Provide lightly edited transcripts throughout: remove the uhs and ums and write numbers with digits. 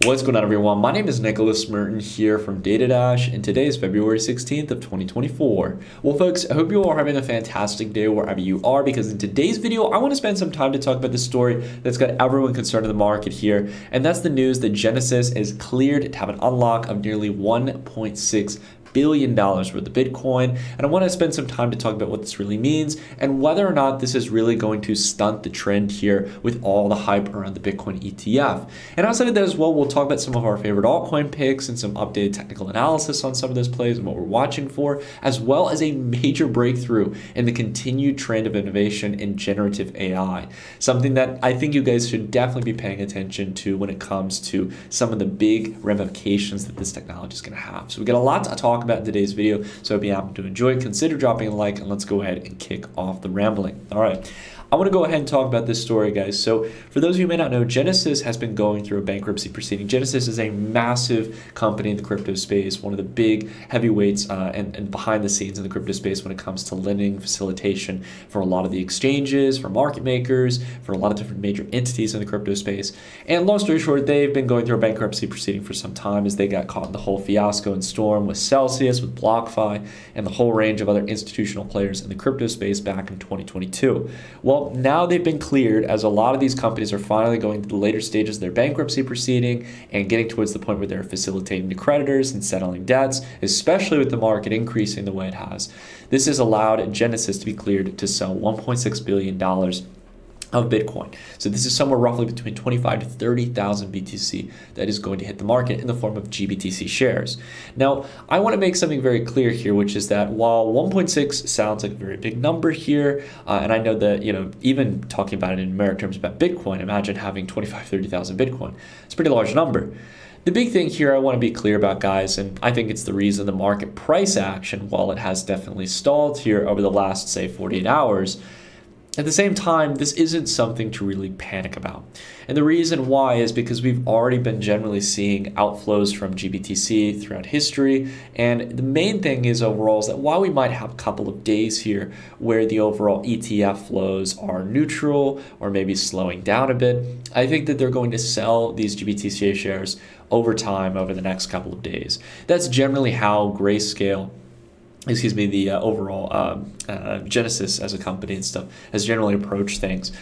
What's going on, everyone? My name is Nicholas Merton here from DataDash, and today is February 16th of 2024. Well, folks, I hope you all are having a fantastic day wherever you are, because in today's video, I want to spend some time to talk about the story that's got everyone concerned in the market here, and that's the news that Genesis is cleared to have an unlock of nearly $1.6 billion worth of Bitcoin. And I want to spend some time to talk about what this really means and whether or not this is really going to stunt the trend here with all the hype around the Bitcoin ETF. And outside of that as well, we'll talk about some of our favorite altcoin picks and some updated technical analysis on some of those plays and what we're watching for, as well as a major breakthrough in the continued trend of innovation in generative AI. Something that I think you guys should definitely be paying attention to when it comes to some of the big ramifications that this technology is going to have. So we got a lot to talk about in today's video, so if you happen to enjoy it, consider dropping a like, and let's go ahead and kick off the rambling. All right, I want to go ahead and talk about this story, guys. So for those of you who may not know, Genesis has been going through a bankruptcy proceeding. Genesis is a massive company in the crypto space, one of the big heavyweights and behind the scenes in the crypto space when it comes to lending facilitation for a lot of the exchanges, for market makers, for a lot of different major entities in the crypto space. And long story short, they've been going through a bankruptcy proceeding for some time as they got caught in the whole fiasco and storm with Celsius, with BlockFi, and the whole range of other institutional players in the crypto space back in 2022. Well, now they've been cleared, as a lot of these companies are finally going to the later stages of their bankruptcy proceeding and getting towards the point where they're facilitating to creditors and settling debts, especially with the market increasing the way it has. This has allowed Genesis to be cleared to sell $1.6 billion of Bitcoin. So this is somewhere roughly between 25 to 30,000 BTC that is going to hit the market in the form of GBTC shares. Now, I want to make something very clear here, which is that while 1.6 sounds like a very big number here, and I know that, even talking about it in numeric terms about Bitcoin, imagine having 25, 30,000 Bitcoin. It's a pretty large number. The big thing here I want to be clear about, guys, and I think it's the reason the market price action, while it has definitely stalled here over the last, say, 48 hours, at the same time, this isn't something to really panic about. And the reason why is because we've already been generally seeing outflows from GBTC throughout history. And the main thing is overall is that while we might have a couple of days here where the overall ETF flows are neutral or maybe slowing down a bit, I think that they're going to sell these GBTC shares over time over the next couple of days. That's generally how the overall Genesis as a company and stuff has generally approached things.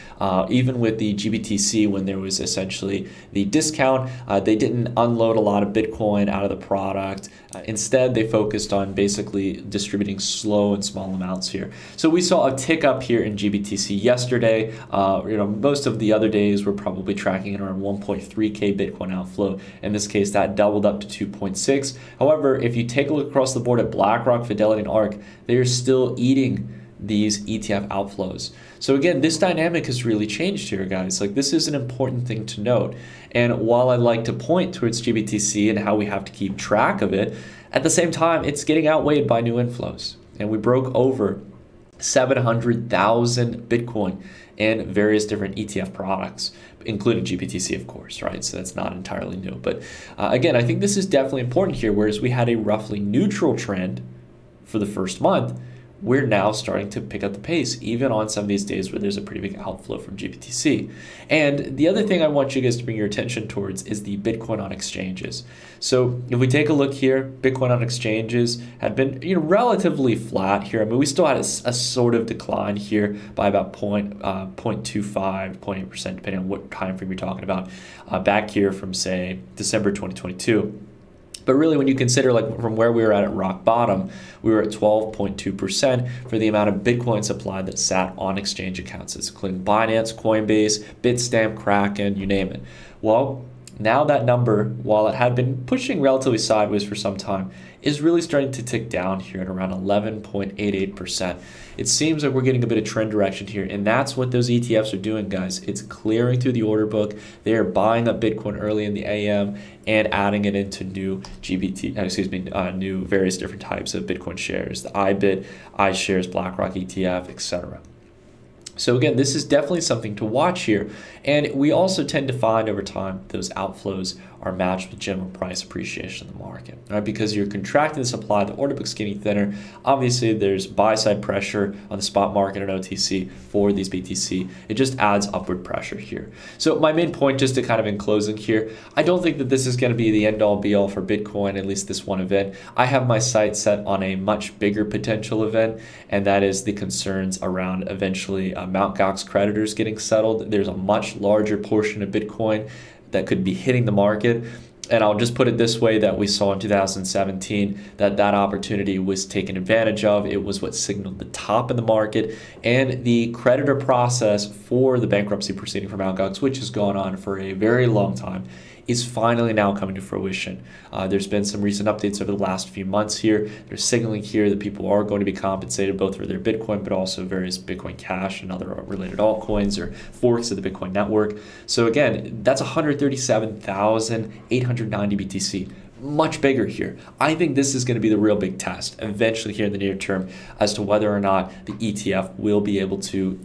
Even with the GBTC, when there was essentially the discount, they didn't unload a lot of Bitcoin out of the product. Instead, they focused on basically distributing slow and small amounts here. So we saw a tick up here in GBTC yesterday. Most of the other days were probably tracking at around 1.3K Bitcoin outflow. In this case, that doubled up to 2.6. However, if you take a look across the board at BlackRock, Fidelity, and ARK, they are still eating these ETF outflows. So again, this dynamic has really changed here, guys. Like, this is an important thing to note. And while I like to point towards GBTC and how we have to keep track of it, at the same time, it's getting outweighed by new inflows. And we broke over 700,000 Bitcoin in various different ETF products, including GBTC, of course, right? So that's not entirely new. But again, I think this is definitely important here, whereas we had a roughly neutral trend for the first month, we're now starting to pick up the pace, even on some of these days where there's a pretty big outflow from GBTC. And the other thing I want you guys to bring your attention towards is the Bitcoin on exchanges. So if we take a look here, Bitcoin on exchanges had been relatively flat here. I mean, we still had a sort of decline here by about 0.25, 0.8%, depending on what time frame you're talking about, back here from, say, December 2022. But really, when you consider, like, from where we were at rock bottom, we were at 12.2% for the amount of Bitcoin supply that sat on exchange accounts, including Binance, Coinbase, Bitstamp, Kraken, you name it. Well, now that number, while it had been pushing relatively sideways for some time, is really starting to tick down here at around 11.88%. It seems like we're getting a bit of trend direction here, and that's what those ETFs are doing, guys. It's clearing through the order book. They are buying up Bitcoin early in the AM and adding it into new new various different types of Bitcoin shares, the iBit, iShares, BlackRock ETF, etc. So again, this is definitely something to watch here. And we also tend to find over time those outflows are matched with general price appreciation in the market, right? Because you're contracting the supply, the order book's getting thinner. Obviously, there's buy-side pressure on the spot market and OTC for these BTC. It just adds upward pressure here. So my main point, just to kind of in closing here, I don't think that this is going to be the end-all be-all for Bitcoin, at least this one event. I have my sights set on a much bigger potential event, and that is the concerns around eventually Mt. Gox creditors getting settled. There's a much larger portion of Bitcoin that could be hitting the market. And I'll just put it this way, that we saw in 2017 that opportunity was taken advantage of. It was what signaled the top in the market, and the creditor process for the bankruptcy proceeding for Mt. Gox, which has gone on for a very long time, is finally now coming to fruition. There's been some recent updates over the last few months here. They're signaling here that people are going to be compensated both for their Bitcoin, but also various Bitcoin Cash and other related altcoins or forks of the Bitcoin network. So again, that's 137,890 BTC. Much bigger here. I think this is going to be the real big test eventually here in the near term as to whether or not the ETF will be able to,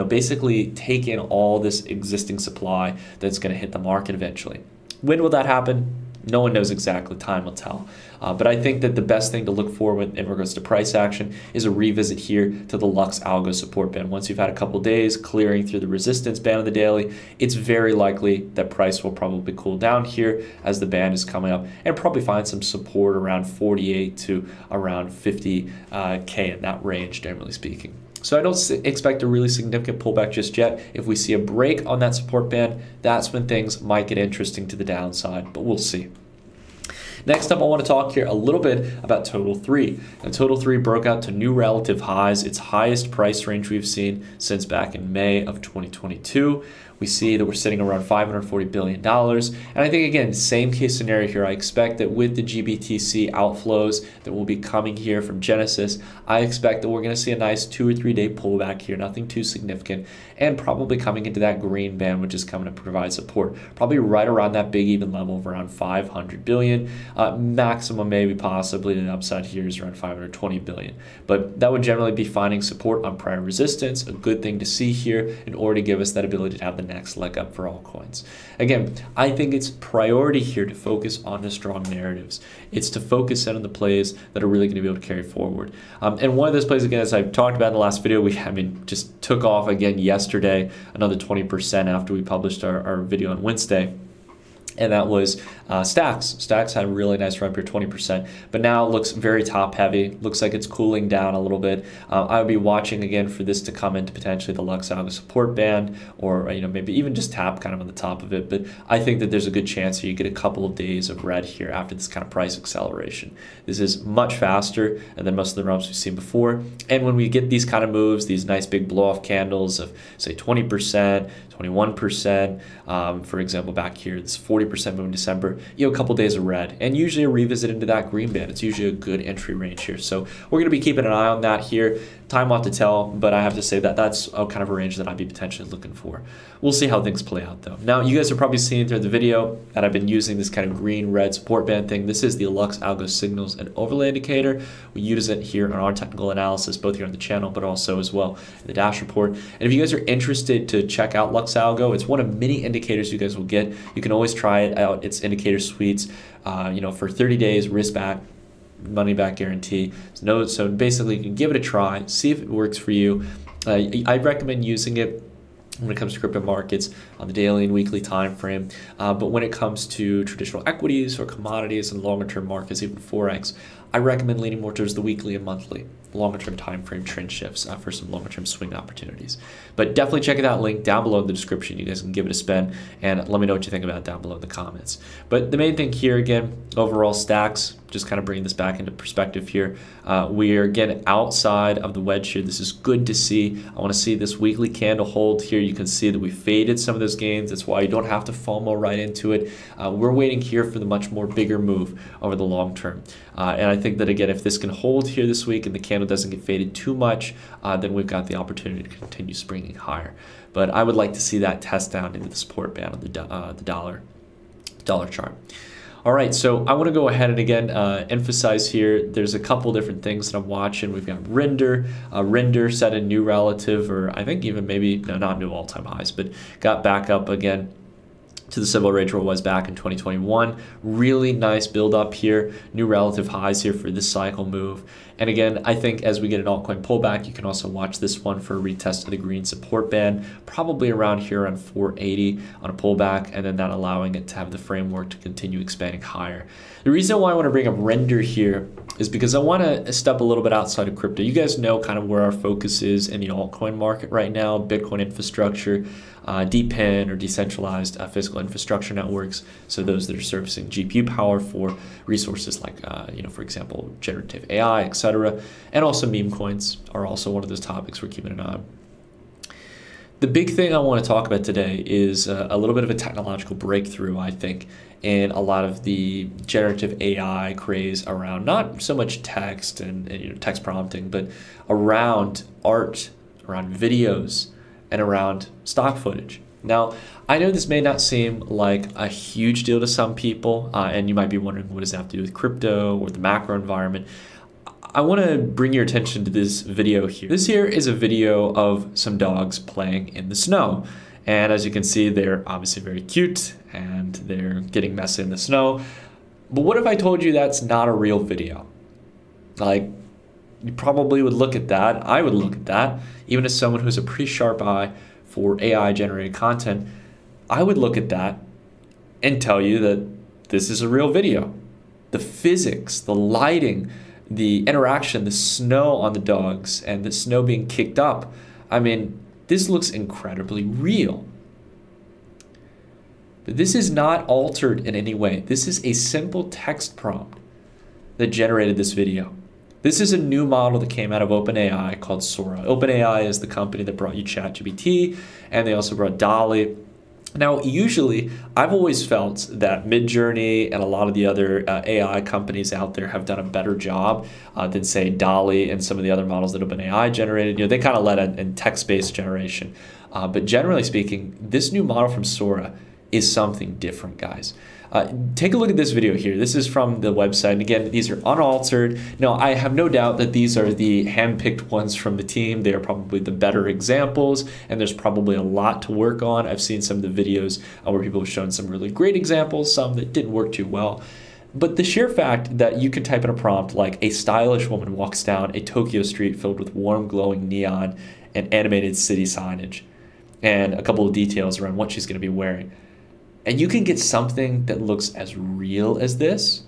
basically take in all this existing supply that's going to hit the market eventually. When will that happen? No one knows exactly. Time will tell. But I think that the best thing to look for in regards to price action is a revisit here to the Lux Algo support band. Once you've had a couple days clearing through the resistance band on the daily, it's very likely that price will probably cool down here as the band is coming up, and probably find some support around 48 to around 50K in that range, generally speaking. So I don't expect a really significant pullback just yet. If we see a break on that support band, that's when things might get interesting to the downside, but we'll see. Next up, I want to talk here a little bit about Total 3. Now, Total 3 broke out to new relative highs, its highest price range we've seen since back in May of 2022. We see that we're sitting around $540 billion. And I think, again, same case scenario here. I expect that with the GBTC outflows that will be coming here from Genesis, I expect that we're going to see a nice 2 or 3 day pullback here, nothing too significant, and probably coming into that green band, which is coming to provide support, probably right around that big even level of around 500 billion. Maximum, maybe possibly the upside here is around 520 billion. But that would generally be finding support on prior resistance, a good thing to see here in order to give us that ability to have the next leg up for altcoins. Again, I think it's priority here to focus on the strong narratives. It's to focus in on the plays that are really going to be able to carry forward. And one of those plays, again, as I've talked about in the last video, just took off again yesterday, another 20% after we published our video on Wednesday. And that was Stacks. Stacks had a really nice run here, 20%, but now it looks very top heavy. Looks like it's cooling down a little bit. I would be watching again for this to come into potentially the Lux Algo support band, or maybe even just tap kind of on the top of it. But I think that there's a good chance that you get a couple of days of red here after this kind of price acceleration. This is much faster than most of the runs we've seen before. And when we get these kind of moves, these nice big blow-off candles of say 20%, 21%, for example, back here, this 40% move in December, a couple days of red, and usually a revisit into that green band. It's usually a good entry range here. So we're going to be keeping an eye on that here. Time will have to tell, but I have to say that that's a kind of a range that I'd be potentially looking for. We'll see how things play out though. Now, you guys are probably seeing through the video that I've been using this kind of green-red support band thing. This is the Lux Algo Signals and Overlay Indicator. We use it here on our technical analysis, both here on the channel, but also as well in the Dash report. And if you guys are interested to check out Lux Algo, it's one of many indicators you guys will get. You can always try it out. It's indicator suites, for 30 days, risk back, money back guarantee. So basically you can give it a try, see if it works for you. I recommend using it when it comes to crypto markets on the daily and weekly time frame. But when it comes to traditional equities or commodities and longer term markets, even Forex, I recommend leaning more towards the weekly and monthly, longer term time frame trend shifts for some longer term swing opportunities. But definitely check that link down below in the description. You guys can give it a spin and let me know what you think about it down below in the comments. But the main thing here, again, overall Stacks, just kind of bringing this back into perspective here. We are again outside of the wedge here. This is good to see. I want to see this weekly candle hold here. You can see that we faded some of those gains. That's why you don't have to FOMO right into it. We're waiting here for the much more bigger move over the long term. And I think that, again, if this can hold here this week and the candle doesn't get faded too much, then we've got the opportunity to continue springing higher. But I would like to see that test down into the support band of the dollar chart. All right, so I want to go ahead and again emphasize here, there's a couple different things that I'm watching. We've got Render. Render set a new relative, or I think even maybe, no, not new all-time highs, but got back up again to the similar range where it was back in 2021. Really nice build up here, new relative highs here for this cycle move. And again, I think as we get an altcoin pullback, you can also watch this one for a retest of the green support band, probably around here around 480 on a pullback, and then that allowing it to have the framework to continue expanding higher. The reason why I want to bring up Render here is because I want to step a little bit outside of crypto. You guys know kind of where our focus is in the altcoin market right now, Bitcoin infrastructure, DePIN or decentralized physical infrastructure networks. So those that are servicing GPU power for resources like, for example, generative AI, etc. And also meme coins are also one of those topics we're keeping an eye on. The big thing I want to talk about today is a little bit of a technological breakthrough, I think, in a lot of the generative AI craze around not so much text and text prompting, but around art, around videos, and around stock footage. Now, I know this may not seem like a huge deal to some people, and you might be wondering, what does that have to do with crypto or the macro environment? I want to bring your attention to this video here. This here is a video of some dogs playing in the snow. And as you can see, they're obviously very cute and they're getting messy in the snow. But what if I told you that's not a real video? Like, you probably would look at that. I would look at that. Even as someone who's a pretty sharp eye for AI generated content, I would look at that and tell you that this is a real video. The physics, the lighting, the interaction, the snow on the dogs, and the snow being kicked up. I mean, this looks incredibly real. But this is not altered in any way. This is a simple text prompt that generated this video. This is a new model that came out of OpenAI called Sora. OpenAI is the company that brought you ChatGPT, and they also brought DALL-E. Now, usually, I've always felt that Midjourney and a lot of the other AI companies out there have done a better job than, say, DALL-E and some of the other models that OpenAI generated. They kind of led in text-based generation. But generally speaking, this new model from Sora is something different, guys. Take a look at this video here. This is from the website. And again, these are unaltered. Now, I have no doubt that these are the hand-picked ones from the team. They are probably the better examples, and there's probably a lot to work on. I've seen some of the videos where people have shown some really great examples, some that didn't work too well. But the sheer fact that you can type in a prompt like, a stylish woman walks down a Tokyo street filled with warm, glowing neon and animated city signage, and a couple of details around what she's going to be wearing, and you can get something that looks as real as this,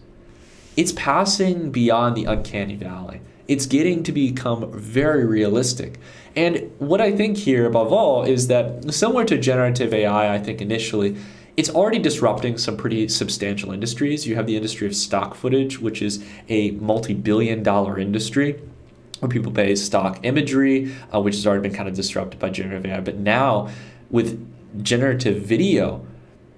it's passing beyond the uncanny valley. It's getting to become very realistic. And what I think here above all is that similar to generative AI, I think initially, it's already disrupting some pretty substantial industries. You have the industry of stock footage, which is a multi-billion-dollar industry where people pay stock imagery, which has already been kind of disrupted by generative AI. But now with generative video,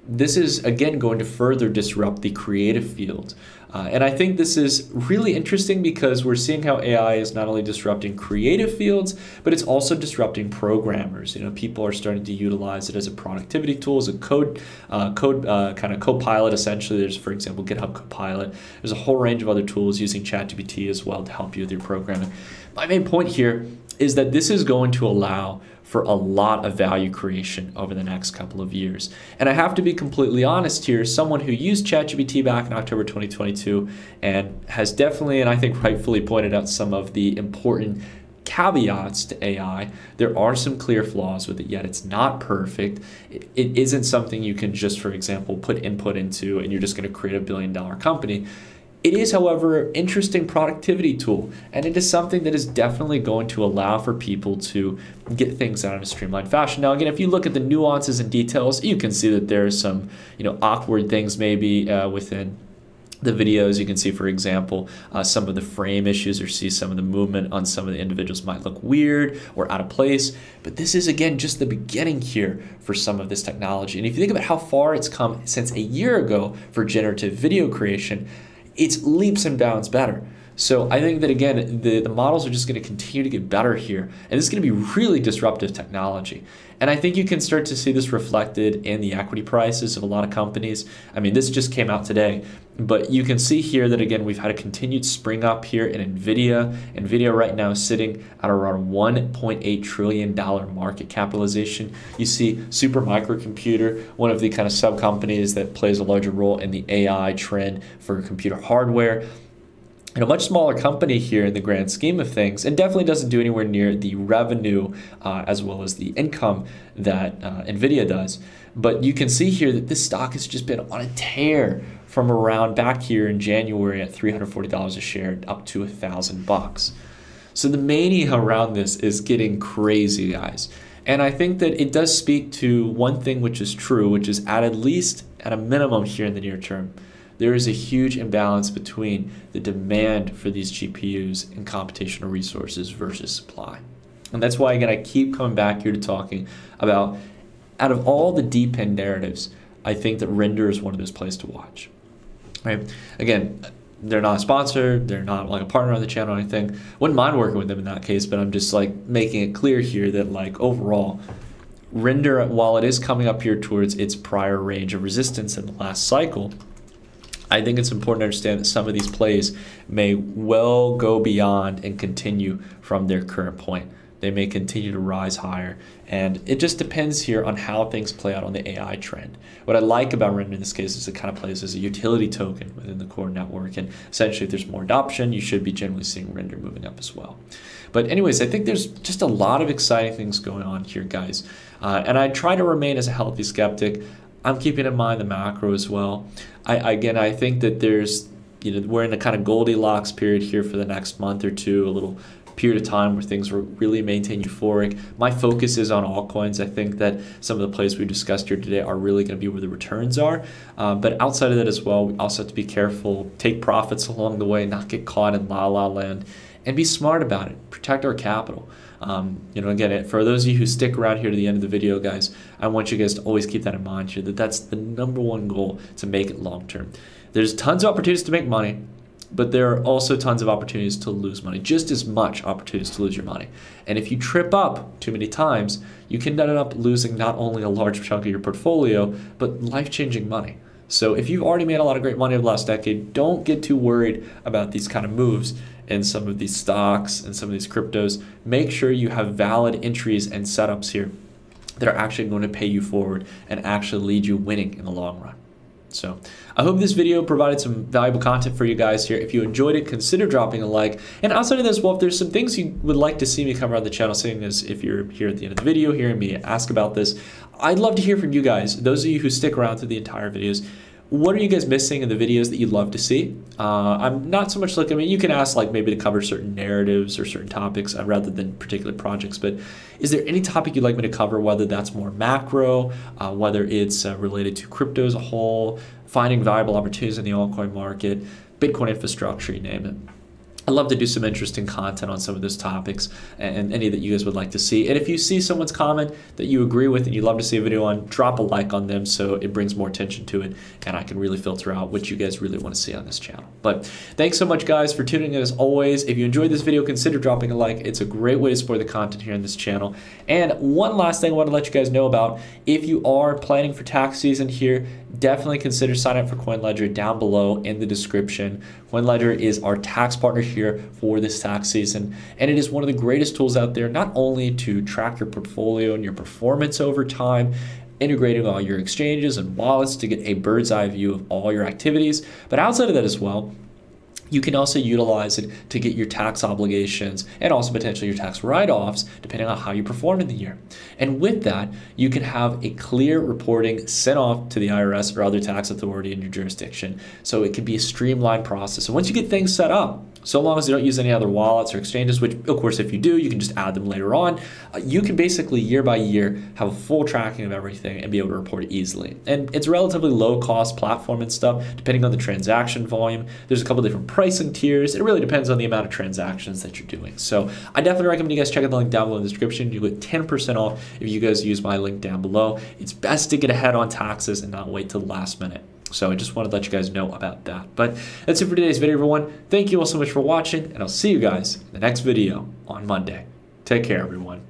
this is, again, going to further disrupt the creative field. And I think this is really interesting because we're seeing how AI is not only disrupting creative fields, but it's also disrupting programmers. People are starting to utilize it as a productivity tool, as a code kind of co-pilot, essentially. There's, for example, GitHub Copilot. There's a whole range of other tools using ChatGPT as well to help you with your programming. My main point here is that this is going to allow for a lot of value creation over the next couple of years. And I have to be completely honest here, someone who used ChatGPT back in October 2022 and has definitely, and I think rightfully, pointed out some of the important caveats to AI. There are some clear flaws with it, yet it's not perfect. It isn't something you can just, for example, put input into and you're just going to create a billion-dollar company. It is, however, an interesting productivity tool, and it is something that is definitely going to allow for people to get things out in a streamlined fashion. Now, again, if you look at the nuances and details, you can see that there are some, awkward things maybe within the videos. You can see, for example, some of the frame issues, or see some of the movement on some of the individuals might look weird or out of place. But this is, again, just the beginning here for some of this technology. And if you think about how far it's come since a year ago for generative video creation, it's leaps and bounds better. So I think that, again, the models are just going to continue to get better here. And this is going to be really disruptive technology. And I think you can start to see this reflected in the equity prices of a lot of companies. I mean, this just came out today. But you can see here that, again, we've had a continued spring up here in NVIDIA. NVIDIA right now is sitting at around $1.8 trillion market capitalization. You see Supermicro, one of the kind of sub-companies that plays a larger role in the AI trend for computer hardware. And a much smaller company here in the grand scheme of things, and definitely doesn't do anywhere near the revenue as well as the income that NVIDIA does. But you can see here that this stock has just been on a tear from around back here in January at $340 a share up to $1,000. So the mania around this is getting crazy, guys. And I think that it does speak to one thing which is true, which is at least at a minimum here in the near term, there is a huge imbalance between the demand for these GPUs and computational resources versus supply. And that's why, again, I keep coming back here to talking about, out of all the deep end narratives, I think that Render is one of those places to watch. Right? Again, they're not a sponsor, they're not like a partner on the channel or anything. Wouldn't mind working with them in that case, but I'm just like making it clear here that, like, overall, Render, while it is coming up here towards its prior range of resistance in the last cycle, I think it's important to understand that some of these plays may well go beyond and continue from their current point. They may continue to rise higher, and it just depends here on how things play out on the AI trend. What I like about Render in this case is it kind of plays as a utility token within the core network, and essentially if there's more adoption, you should be generally seeing Render moving up as well. But anyways, I think there's just a lot of exciting things going on here, guys. And I try to remain as a healthy skeptic. I'm keeping in mind the macro as well. I think that there's, we're in a kind of Goldilocks period here for the next month or two, a little period of time where things will really maintain euphoric. My focus is on altcoins. I think that some of the plays we discussed here today are really going to be where the returns are. But outside of that as well, we also have to be careful, take profits along the way, not get caught in la-la land, and be smart about it. Protect our capital. Again, for those of you who stick around here to the end of the video, guys, I want you guys to always keep that in mind here, that that's the #1 goal, to make it long term. There's tons of opportunities to make money, but there are also tons of opportunities to lose money, just as much opportunities to lose your money. And if you trip up too many times, you can end up losing not only a large chunk of your portfolio, but life-changing money. So if you've already made a lot of great money over the last decade, don't get too worried about these kind of moves in some of these stocks and some of these cryptos. Make sure you have valid entries and setups here that are actually going to pay you forward and actually lead you winning in the long run. So I hope this video provided some valuable content for you guys here. If you enjoyed it, consider dropping a like. And outside of this, well, if there's some things you would like to see me cover on the channel, seeing as if you're here at the end of the video hearing me ask about this, I'd love to hear from you guys. Those of you who stick around through the entire videos, what are you guys missing in the videos that you'd love to see? I'm not so much looking, you can ask like maybe to cover certain narratives or certain topics rather than particular projects, but is there any topic you'd like me to cover, whether that's more macro, whether it's related to crypto as a whole, finding valuable opportunities in the altcoin market, Bitcoin infrastructure, you name it. I'd love to do some interesting content on some of those topics and any that you guys would like to see. And if you see someone's comment that you agree with and you'd love to see a video on, drop a like on them so it brings more attention to it and I can really filter out what you guys really want to see on this channel. But thanks so much, guys, for tuning in as always. If you enjoyed this video, consider dropping a like. It's a great way to support the content here on this channel. And one last thing I want to let you guys know about, if you are planning for tax season here, definitely consider signing up for CoinLedger down below in the description. CoinLedger is our tax partner here for this tax season, and it is one of the greatest tools out there, not only to track your portfolio and your performance over time, integrating all your exchanges and wallets to get a bird's eye view of all your activities, but outside of that as well, you can also utilize it to get your tax obligations and also potentially your tax write-offs depending on how you perform in the year. And with that, you can have a clear reporting sent off to the IRS or other tax authority in your jurisdiction. So it can be a streamlined process. And once you get things set up, so long as you don't use any other wallets or exchanges, which of course if you do, you can just add them later on, you can basically year by year have a full tracking of everything and be able to report it easily. And it's a relatively low cost platform and stuff, depending on the transaction volume. There's a couple different pricing tiers. It really depends on the amount of transactions that you're doing. So I definitely recommend you guys check out the link down below in the description. You get 10% off if you guys use my link down below. It's best to get ahead on taxes and not wait till the last minute. So I just wanted to let you guys know about that. But that's it for today's video, everyone. Thank you all so much for watching, and I'll see you guys in the next video on Monday. Take care, everyone.